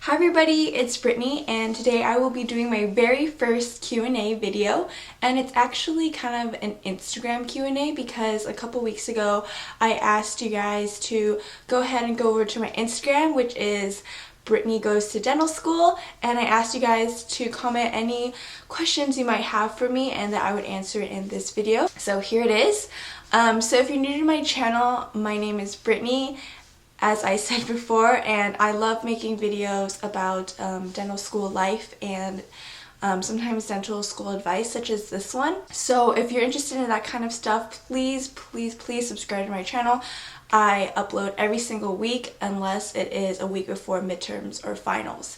Hi everybody, it's Brittany and today I will be doing my very first Q&A video, and it's actually kind of an Instagram Q&A because a couple weeks ago I asked you guys to go ahead and go over to my Instagram, which is Brittany Goes to Dental School, and I asked you guys to comment any questions you might have for me and that I would answer in this video. So here it is. So if you're new to my channel, my name is Brittany, as I said before, and I love making videos about dental school life and sometimes dental school advice such as this one. So if you're interested in that kind of stuff, please subscribe to my channel. I upload every single week unless it is a week before midterms or finals.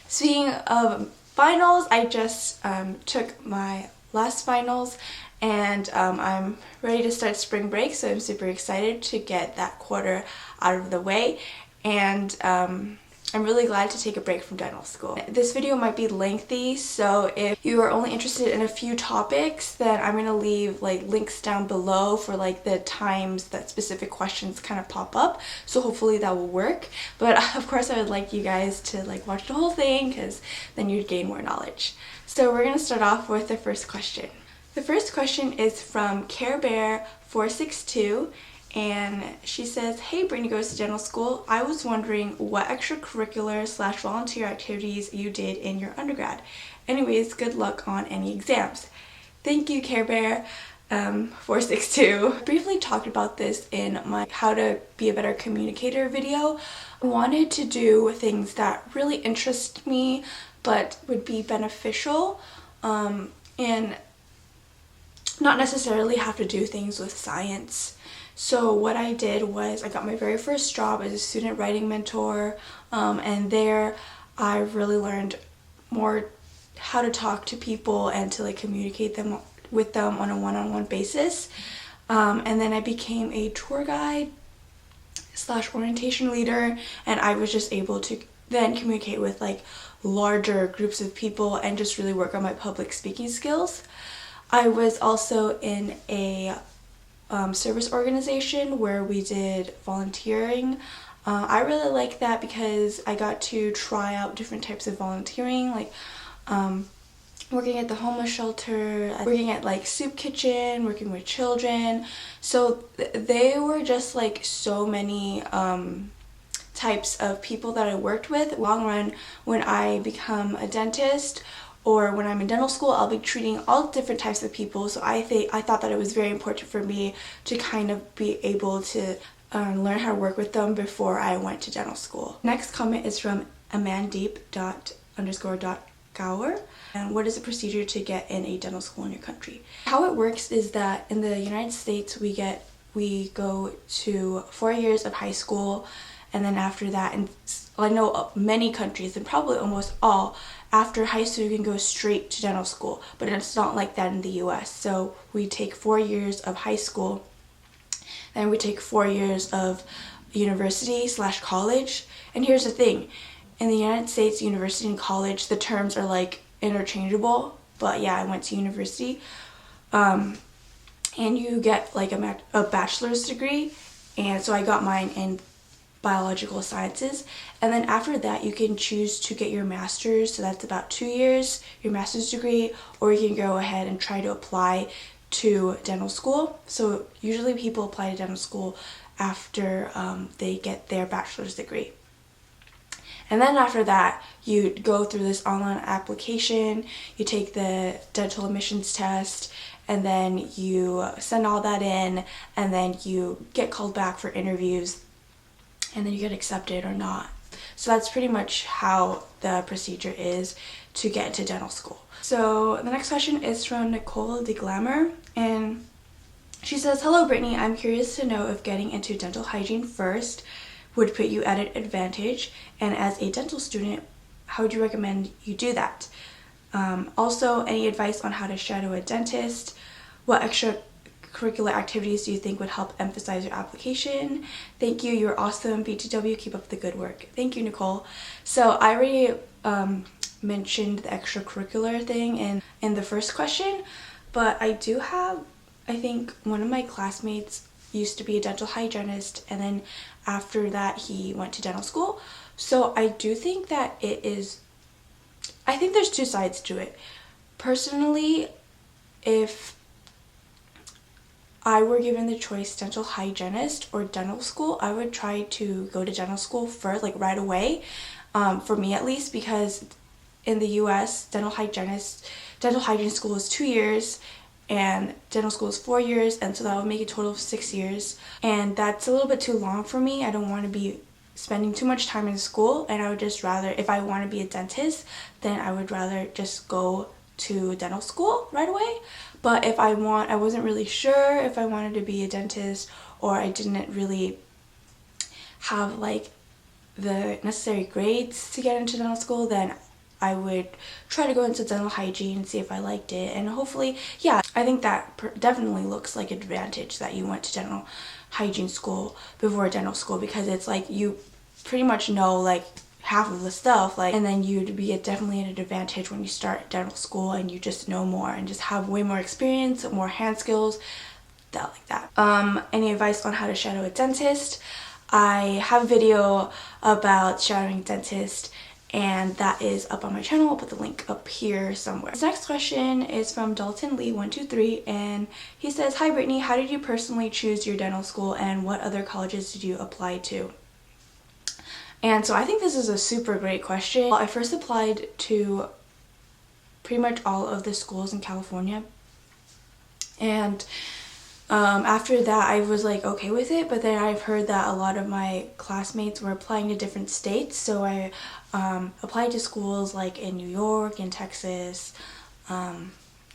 Speaking of finals, I just took my last finals and I'm ready to start spring break, so I'm super excited to get that quarter out of the way, and I'm really glad to take a break from dental school. This video might be lengthy, so if you are only interested in a few topics, then I'm going to leave links down below for the times that specific questions kind of pop up, so hopefully that will work. But of course I would like you guys to watch the whole thing, because then you'd gain more knowledge. So we're going to start off with the first question. The first question is from CareBear462, and she says, "Hey, Brittany Goes to Dental School. I was wondering what extracurricular/volunteer activities you did in your undergrad. Anyways, good luck on any exams." Thank you, CareBear462. I briefly talked about this in my How to Be a Better Communicator video. I wanted to do things that really interest me but would be beneficial, and not necessarily have to do things with science. So what I did was I got my very first job as a student writing mentor, and there I really learned more how to talk to people and to communicate with them on a one-on-one basis. And then I became a tour guide / orientation leader, and I was just able to then communicate with larger groups of people and just really work on my public speaking skills. I was also in a service organization where we did volunteering. I really liked that because I got to try out different types of volunteering, working at the homeless shelter, working at soup kitchen, working with children. So they were just so many types of people that I worked with. Long run, when I become a dentist or when I'm in dental school, I'll be treating all different types of people, so I thought that it was very important for me to kind of be able to learn how to work with them before I went to dental school. Next comment is from amandeep_.gower. And what is the procedure to get in a dental school in your country? How it works is that in the United States we go to 4 years of high school, and then after that, and I know many countries, and probably almost all, after high school you can go straight to dental school, but it's not like that in the US. So we take 4 years of high school, then we take 4 years of university / college. And here's the thing, in the United States, university and college, the terms are interchangeable, but yeah, I went to university. And you get a bachelor's degree, and so I got mine in biological sciences, and then after that you can choose to get your master's, so that's about 2 years, your master's degree, or you can go ahead and try to apply to dental school. So usually people apply to dental school after they get their bachelor's degree. And then after that, you go through this online application, you take the dental admissions test, and then you send all that in, and then you get called back for interviews, and then you get accepted or not. So that's pretty much how the procedure is to get into dental school. So the next question is from Nicole de Glamour, and she says, "Hello Brittany, I'm curious to know if getting into dental hygiene first would put you at an advantage, and as a dental student, how would you recommend you do that? Also, any advice on how to shadow a dentist? What extracurricular activities do you think would help emphasize your application? Thank you, you're awesome. BTW, keep up the good work." Thank you, Nicole. So I already mentioned the extracurricular thing in the first question, but I do have, I think one of my classmates used to be a dental hygienist, and then after that he went to dental school. So I do think that I think there's two sides to it. Personally, if I were given the choice dental hygienist or dental school, I would try to go to dental school first, like right away, for me at least, because in the US, dental hygiene school is 2 years and dental school is 4 years, and so that would make a total of 6 years. And that's a little bit too long for me. I don't want to be spending too much time in school, and I would just rather, if I want to be a dentist, then I would rather just go to dental school right away. But if I wasn't really sure if I wanted to be a dentist, or I didn't really have like the necessary grades to get into dental school, then I would try to go into dental hygiene and see if I liked it. And hopefully, yeah, I think that definitely looks like an advantage that you went to dental hygiene school before dental school, because it's like you pretty much know like half of the stuff, like, and then you'd be definitely at an advantage when you start dental school and you just know more and just have way more experience, more hand skills, that like that. Any advice on how to shadow a dentist? I have a video about shadowing a dentist, and that is up on my channel. I'll put the link up here somewhere. This next question is from Dalton Lee 123, and he says, "Hi Brittany, how did you personally choose your dental school, and what other colleges did you apply to?" And so I think this is a super great question. Well, I first applied to pretty much all of the schools in California, and after that I was like okay with it, but then I've heard that a lot of my classmates were applying to different states, so I applied to schools like in New York and Texas,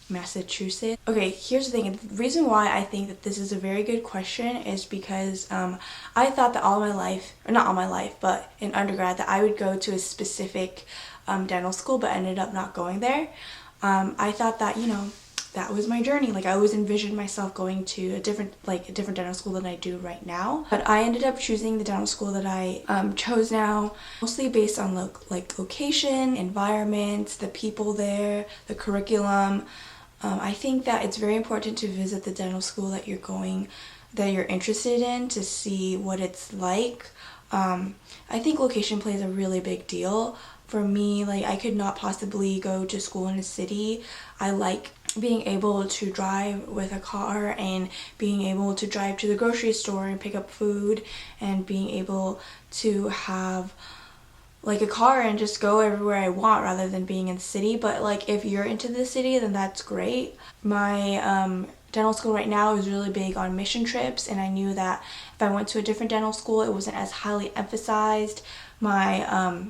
Massachusetts. Okay, here's the thing. The reason why I think that this is a very good question is because I thought that all my life, or not all my life, but in undergrad, that I would go to a specific dental school, but ended up not going there. I thought that, you know, that was my journey. Like, I always envisioned myself going to a different dental school than I do right now. But I ended up choosing the dental school that I chose now, mostly based on location, environment, the people there, the curriculum. I think that it's very important to visit the dental school that you're interested in, to see what it's like. I think location plays a really big deal. For me, like, I could not possibly go to school in a city. I like being able to drive with a car, and being able to drive to the grocery store and pick up food, and being able to have like a car and just go everywhere I want rather than being in the city. But like, if you're into the city, then that's great. My dental school right now is really big on mission trips, and I knew that if I went to a different dental school, it wasn't as highly emphasized. My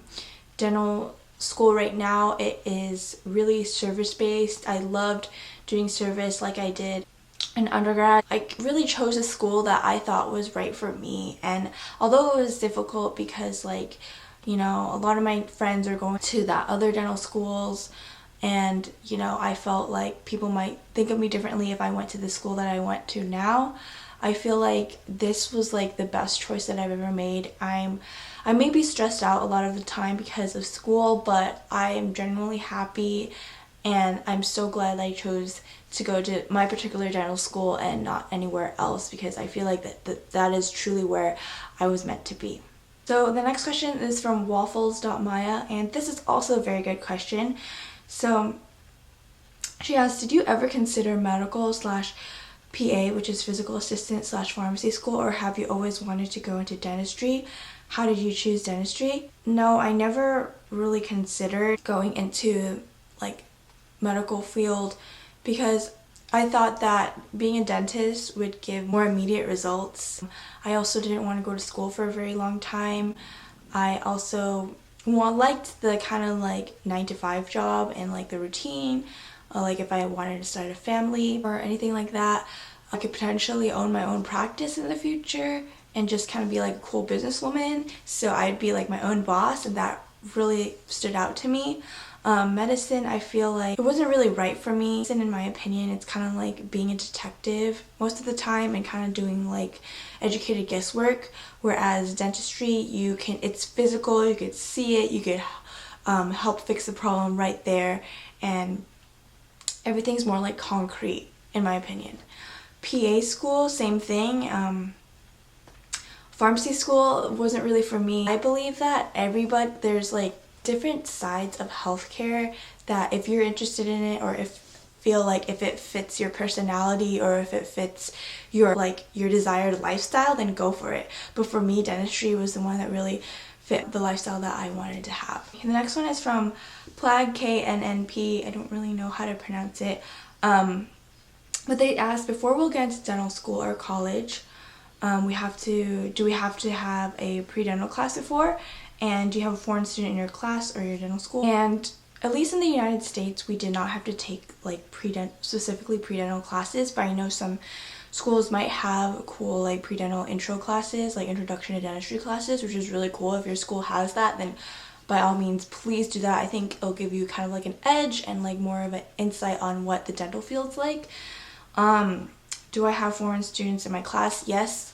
dental school right now, it is really service-based. I loved doing service like I did in undergrad. I really chose a school that I thought was right for me, and although it was difficult because, like, you know, a lot of my friends are going to that other dental schools, and, you know, I felt like people might think of me differently if I went to the school that I went to now. I feel like this was like the best choice that I've ever made. I may be stressed out a lot of the time because of school, but I am generally happy, and I'm so glad that I chose to go to my particular dental school and not anywhere else, because I feel like that is truly where I was meant to be. So the next question is from waffles.maya, and this is also a very good question. So she asks, did you ever consider medical / PA, which is physical assistant / pharmacy school, or have you always wanted to go into dentistry? How did you choose dentistry? No, I never really considered going into like medical field, because I thought that being a dentist would give more immediate results. I also didn't want to go to school for a very long time. I also liked the kind of like 9-to-5 job and like the routine. Like, if I wanted to start a family or anything like that, I could potentially own my own practice in the future and just kind of be like a cool businesswoman. So I'd be like my own boss, and that really stood out to me. Medicine, I feel like it wasn't really right for me. And in my opinion, it's kind of like being a detective most of the time and kind of doing like educated guesswork, whereas dentistry, it's physical, you could see it, you could help fix the problem right there, and everything's more like concrete in my opinion. PA school, same thing. Pharmacy school wasn't really for me. I believe that there's like different sides of healthcare that if you're interested in it, or if it fits your personality, or if it fits your desired lifestyle, then go for it. But for me, dentistry was the one that really fit the lifestyle that I wanted to have. And the next one is from Plag KNNP. I don't really know how to pronounce it. But they asked, before we'll get into dental school or college, do we have to have a pre-dental class before? And do you have a foreign student in your class or your dental school? And at least in the United States, we did not have to take like specifically pre-dental classes, but I know some schools might have cool like pre-dental intro classes, like introduction to dentistry classes, which is really cool. If your school has that, then by all means, please do that. I think it'll give you kind of like an edge and like more of an insight on what the dental field's like. Do I have foreign students in my class? Yes,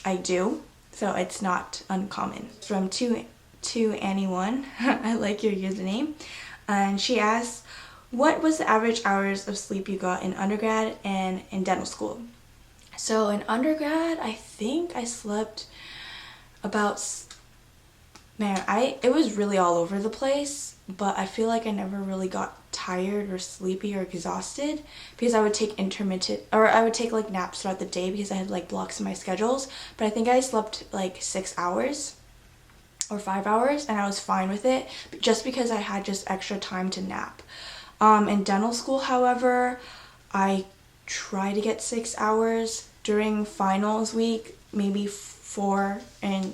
I do. So it's not uncommon. From to Annie1, I like your username. And she asks, what was the average hours of sleep you got in undergrad and in dental school? So in undergrad, I think I slept about, it was really all over the place, but I feel like I never really got tired or sleepy or exhausted because I would take like naps throughout the day because I had like blocks in my schedules. But I think I slept like 6 hours or 5 hours and I was fine with it just because I had just extra time to nap. In dental school, however, I try to get 6 hours during finals week, maybe 4, and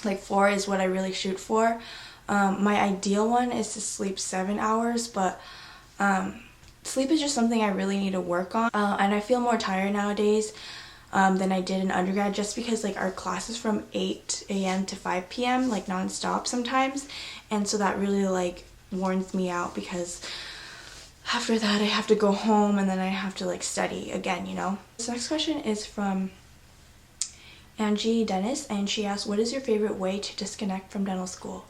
like 4 is what I really shoot for. My ideal one is to sleep 7 hours, but sleep is just something I really need to work on. And I feel more tired nowadays than I did in undergrad, just because like our class is from 8 a.m. to 5 p.m. like non-stop sometimes, and so that really like warns me out because after that I have to go home and then I have to like study again, you know. This next question is from Angie Dennis, and she asks, what is your favorite way to disconnect from dental school?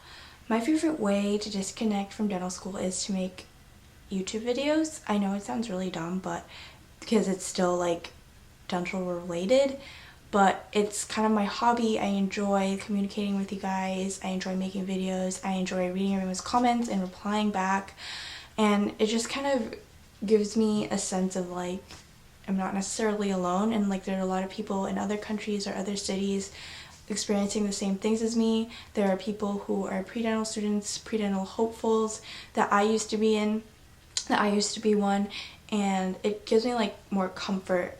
My favorite way to disconnect from dental school is to make YouTube videos. I know it sounds really dumb, but because it's still like dental related, but it's kind of my hobby. I enjoy communicating with you guys. I enjoy making videos. I enjoy reading everyone's comments and replying back. And it just kind of gives me a sense of like I'm not necessarily alone, and like there are a lot of people in other countries or other cities experiencing the same things as me. There are people who are pre-dental students, pre-dental hopefuls that I used to be one, and it gives me like more comfort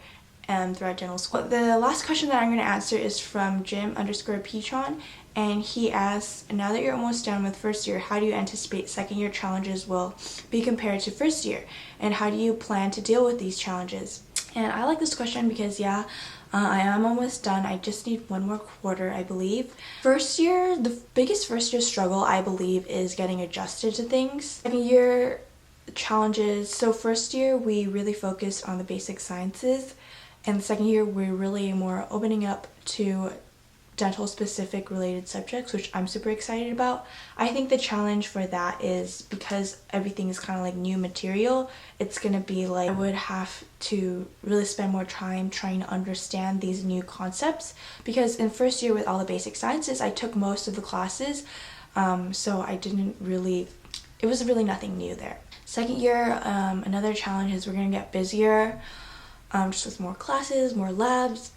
throughout dental school. The last question that I'm going to answer is from Jim_Petron, and he asks, now that you're almost done with first year, how do you anticipate second year challenges will be compared to first year, and how do you plan to deal with these challenges? And I like this question because I am almost done. I just need one more quarter, I believe. First year, the biggest first year struggle, I believe, is getting adjusted to things. Second year challenges, so first year we really focused on the basic sciences, and the second year we're really more opening up to dental specific related subjects, which I'm super excited about. I think the challenge for that is because everything is kind of like new material, it's gonna be like I would have to really spend more time trying to understand these new concepts, because in first year with all the basic sciences I took most of the classes, so it was really nothing new there. Second year, another challenge is we're gonna get busier, just with more classes, more labs.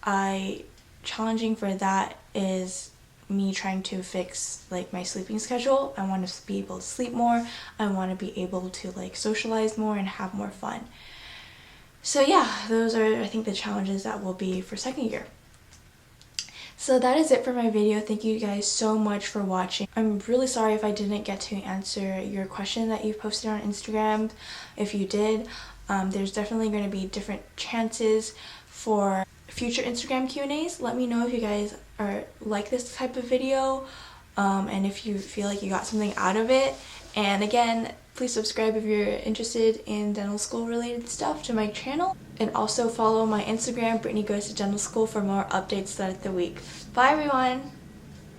Challenging for that is me trying to fix like my sleeping schedule. I want to be able to sleep more. I want to be able to like socialize more and have more fun. So yeah, those are I think the challenges that will be for second year. So that is it for my video. Thank you guys so much for watching. I'm really sorry if I didn't get to answer your question that you posted on Instagram. If you did, there's definitely going to be different chances for future Instagram Q&As. Let me know if you guys like this type of video, and if you feel like you got something out of it. And again, please subscribe if you're interested in dental school related stuff to my channel, and also follow my Instagram, Brittany Goes to Dental School, for more updates throughout the week. Bye everyone!